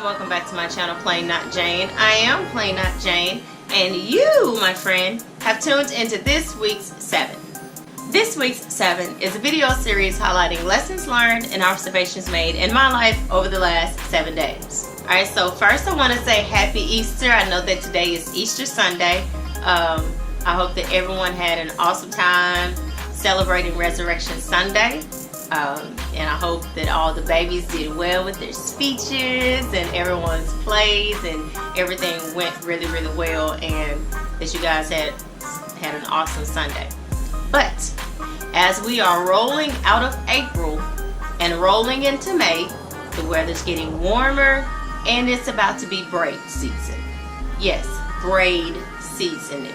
and welcome back to my channel, Plain Not Jane. I am Plain Not Jane, and you, my friend, have tuned into this week's 7. This week's 7 is a video series highlighting lessons learned and observations made in my life over the last 7 days. Alright, so first I want to say Happy Easter. I know that today is Easter Sunday. I hope that everyone had an awesome time celebrating Resurrection Sunday. And I hope that all the babies did well with their speeches and everyone's plays and everything went really well, and that you guys had an awesome Sunday. But as we are rolling out of April and rolling into May, the weather's getting warmer and it's about to be braid season. Yes, braid season.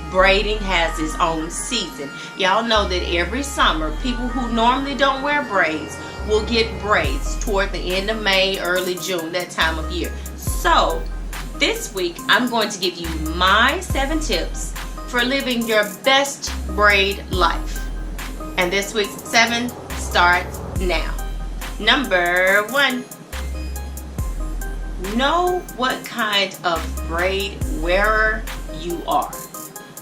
Braiding has its own season. Y'all know that every summer people who normally don't wear braids will get braids toward the end of May, early June, that time of year. So this week I'm going to give you my 7 tips for living your best braid life. And this week's 7 starts now. Number 1. Know what kind of braid wearer you are.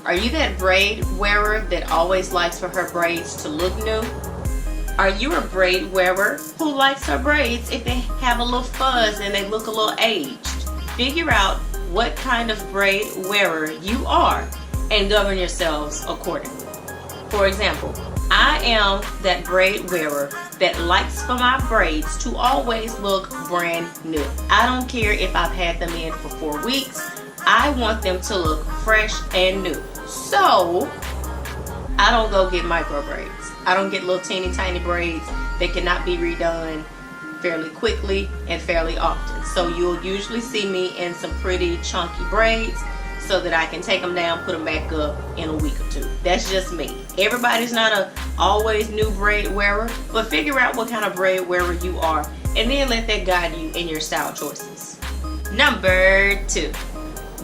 Are you that braid wearer that always likes for her braids to look new? Are you a braid wearer who likes her braids if they have a little fuzz and they look a little aged? Figure out what kind of braid wearer you are and govern yourselves accordingly. For example, I am that braid wearer that likes for my braids to always look brand new. I don't care if I've had them in for 4 weeks. I want them to look fresh and new. So I don't go get micro braids. I don't get little teeny tiny braids that cannot be redone fairly quickly and fairly often. So you'll usually see me in some pretty chunky braids so that I can take them down, put them back up in a week or 2. That's just me. Everybody's not a always new braid wearer, but figure out what kind of braid wearer you are and then let that guide you in your style choices. Number 2.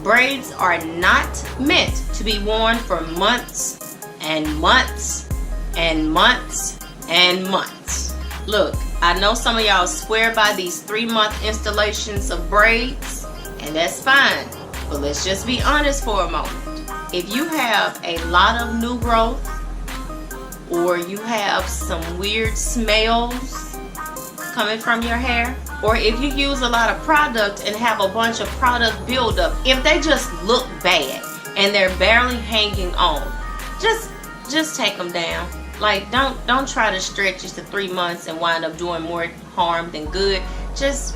Braids are not meant to be worn for months and months and months and months. Look, I know some of y'all swear by these 3-month installations of braids, and that's fine, but let's just be honest for a moment. If you have a lot of new growth, or you have some weird smells coming from your hair, or if you use a lot of product and have a bunch of product buildup, if they just look bad and they're barely hanging on, just take them down. Like, don't try to stretch it to 3 months and wind up doing more harm than good. Just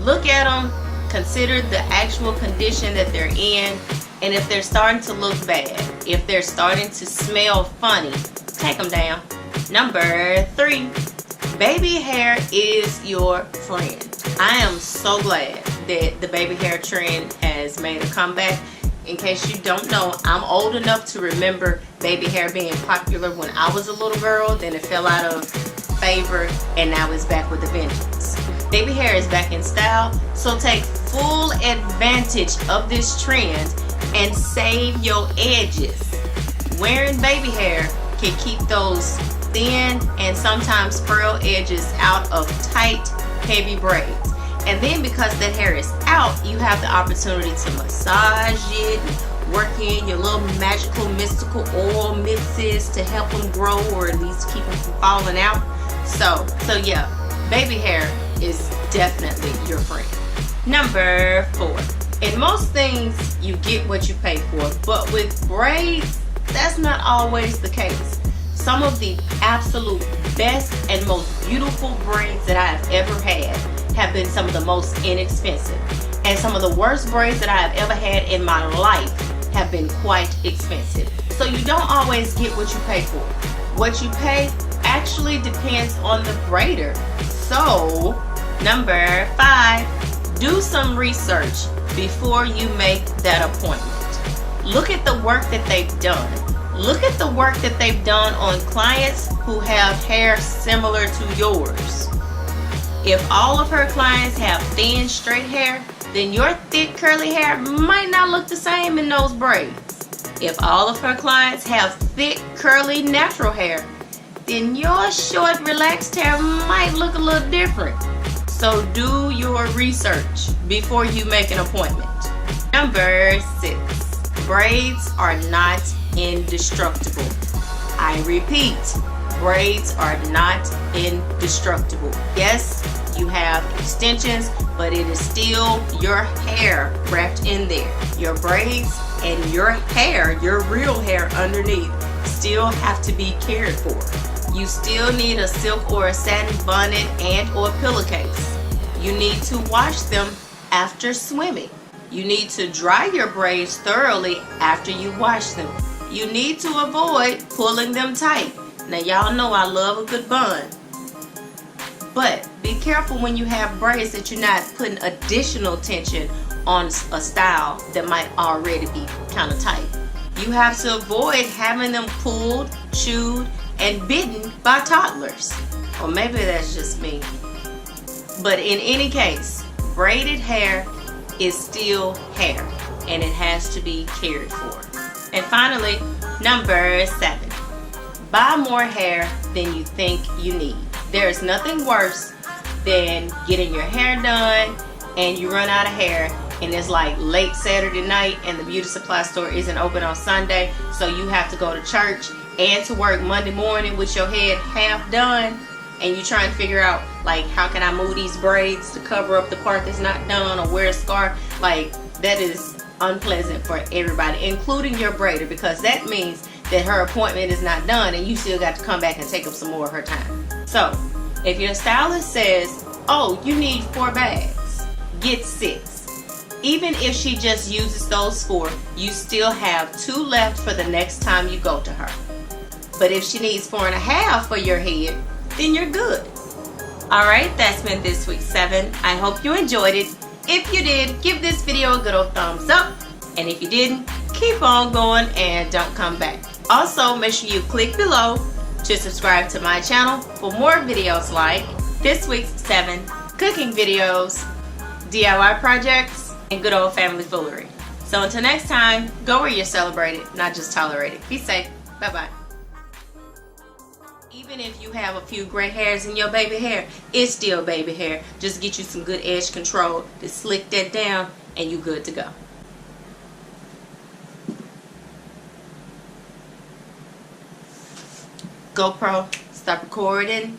look at them, consider the actual condition that they're in, and if they're starting to look bad, if they're starting to smell funny, take them down. Number 3. Baby hair is your friend. I am so glad that the baby hair trend has made a comeback. In case you don't know, I'm old enough to remember baby hair being popular when I was a little girl. Then it fell out of favor and now it's back with a vengeance. Baby hair is back in style, so take full advantage of this trend and save your edges. Wearing baby hair can keep those thin and sometimes frail edges out of tight, heavy braids. And then because that hair is out, you have the opportunity to massage it, work in your little magical, mystical oil mixes to help them grow or at least keep them from falling out. So yeah, baby hair is definitely your friend. Number 4. In most things, you get what you pay for, but with braids, that's not always the case. Some of the absolute best and most beautiful braids that I have ever had have been some of the most inexpensive. And some of the worst braids that I have ever had in my life have been quite expensive. So you don't always get what you pay for. What you pay actually depends on the braider. So, number 5, do some research before you make that appointment. Look at the work that they've done. Look at the work that they've done on clients who have hair similar to yours. If all of her clients have thin, straight hair, then your thick, curly hair might not look the same in those braids. If all of her clients have thick, curly, natural hair, then your short, relaxed hair might look a little different. So do your research before you make an appointment. Number 6, braids are not indestructible. I repeat, braids are not indestructible. Yes, you have extensions, but it is still your hair wrapped in there. Your braids and your hair, your real hair underneath, still have to be cared for. You still need a silk or a satin bonnet and or pillowcase. You need to wash them after swimming. You need to dry your braids thoroughly after you wash them. You need to avoid pulling them tight. Now y'all know I love a good bun. But be careful when you have braids that you're not putting additional tension on a style that might already be kind of tight. You have to avoid having them pulled, chewed, and bitten by toddlers. Or maybe that's just me. But in any case, braided hair is still hair, and it has to be cared for. And finally, number 7, buy more hair than you think you need. There is nothing worse than getting your hair done and you run out of hair, and it's like late Saturday night and the beauty supply store isn't open on Sunday, so you have to go to church and to work Monday morning with your head half done, and you trying to figure out, like, how can I move these braids to cover up the part that's not done, or wear a scarf. Like, that is unpleasant for everybody, including your braider, because that means that her appointment is not done and you still got to come back and take up some more of her time. So if your stylist says, oh, you need 4 bags, get 6. Even if she just uses those 4, you still have 2 left for the next time you go to her. But if she needs 4.5 for your head, then you're good. Alright, that's been this week's 7. I hope you enjoyed it. If you did, give this video a good old thumbs up. And if you didn't, keep on going and don't come back. Also, make sure you click below to subscribe to my channel for more videos like this week's 7 cooking videos, DIY projects, and good old family foolery. So until next time, go where you're celebrated, not just tolerated. Be safe. Bye-bye. Even if you have a few gray hairs in your baby hair, it's still baby hair. Just get you some good edge control to slick that down and you're good to go. GoPro, stop recording.